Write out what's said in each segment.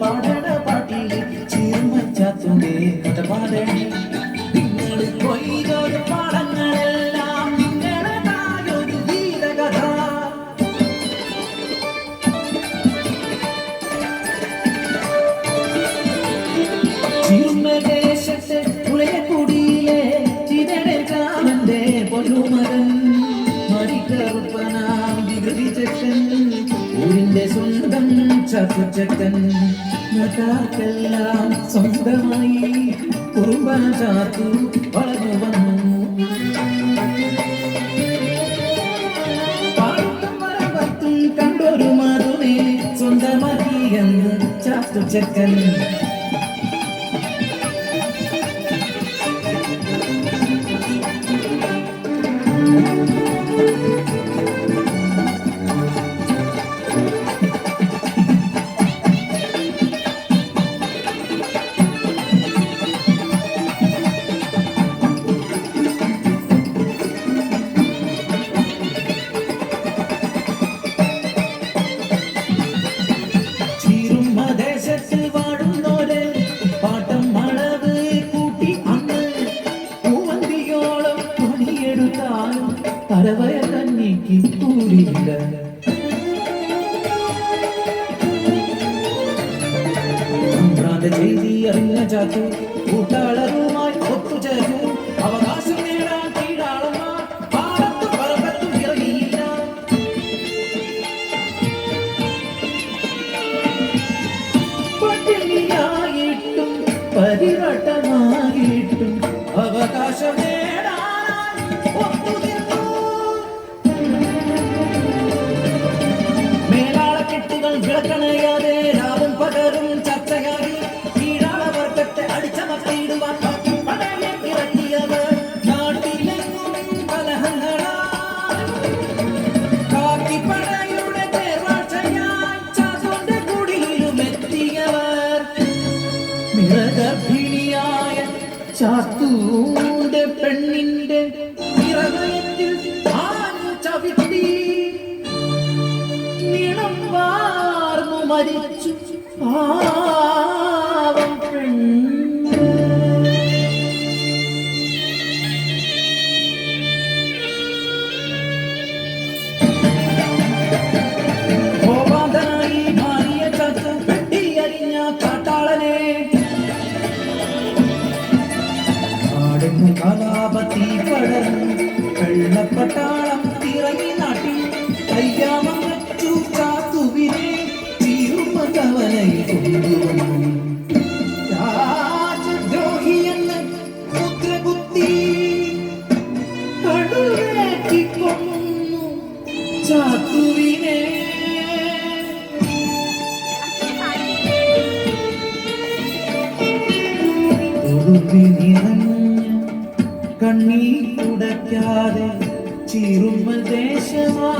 പാടണ പാട്ടില് ചീർമച്ചാത്തുണ്ടേ കഥ പാടണേ നിങ്ങൾ കൊയ്തൊരു പാടങ്ങളെല്ലാം നിങ്ങളതായൊരു ഗീതകഥ ചീർമദേശത്തെ പുളയക്കുടിയിലെ ചിതടെ കാമന്റെ പൊന്നുമകൻ മരിക്കറുപ്പനാം വികൃതി ചക്കൻ ഊരിന്റെ സ്വന്തം ചക്കുച്ചക്കൻ നട്ടാർക്കെല്ലാം സ്വന്തമായി കുറുമ്പന ചാത്തു വളർന്നു വന്നു പാടും വരമ്പത്തും കണ്ടൊരു മറുനെ സ്വന്തമാക്കിയെന്ന് ചാത്തുച്ചക്കൻ അരവയ കഞ്ഞിക്ക് കൂടിയില്ല ചെയ്തി അറിഞ്ഞ ചാത്തു കൂട്ടാളരുമായി ഒത്തുചേർന്നു അവകാശം നേടാൻ കീഴാളന്മാർ പാടത്തും പറമ്പത്തും ഇറങ്ങിയില്ല പട്ടിണിയായിട്ടും പരിവട്ടമായിട്ടും അവകാശം വിളക്കണയാതെ രാവും പകരും ചർച്ചയായി കീഴാളവർഗത്തെ അടിച്ചമർത്തിയിടുവാൻ പടയെ ഇറക്കിയവർ നാട്ടിലെങ്ങും കലഹങ്ങളാ കാക്കിപ്പടയുടെ തേർവാഴ്ചയായി ചാത്തോന്റെ കുടിയിലും എത്തിയവർ നിറഗർഭിണിയായ ചാത്തൂന്റെ പെണ്ണിന്റെ നിറവയത്തിൽ ആഞ്ഞു ചവിട്ടി വാർന്നു മരിച്ചു പാവം പെണ്ണ് ഗോപാന്തനായി മാറിയ ചത്തു വെട്ടിയരിഞ്ഞ കാട്ടാളനെ നാടെങ്ങും കലാപത്തി പടർന്നു കള്ളപ്പട്ടാളം തിറങ്ങി നാട്ടിൽ കയ്യാമം ചാത്തുവിനെ ചീറുമകവലയിൽ കൊണ്ടുവന്നു രാജദ്രോഹിയെന്ന് മുദ്രകുത്തി കടുവേറ്റിക്കൊന്നു ചാത്തുവിനെ നിറഞ്ഞ കണ്ണീർ തുടയ്ക്കാതെ ചീറുമദേശമാ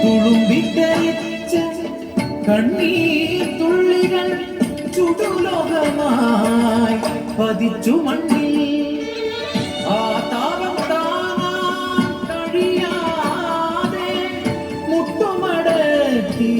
തുളുമ്പിക്കരിച്ച കണ്ണീർ തുള്ളികൾ ചുടുലോകമായി പതിച്ചു മണ്ണിൽ ആ താപം താങ്ങാൻ കഴിയാതെ മുട്ടുമടക്കി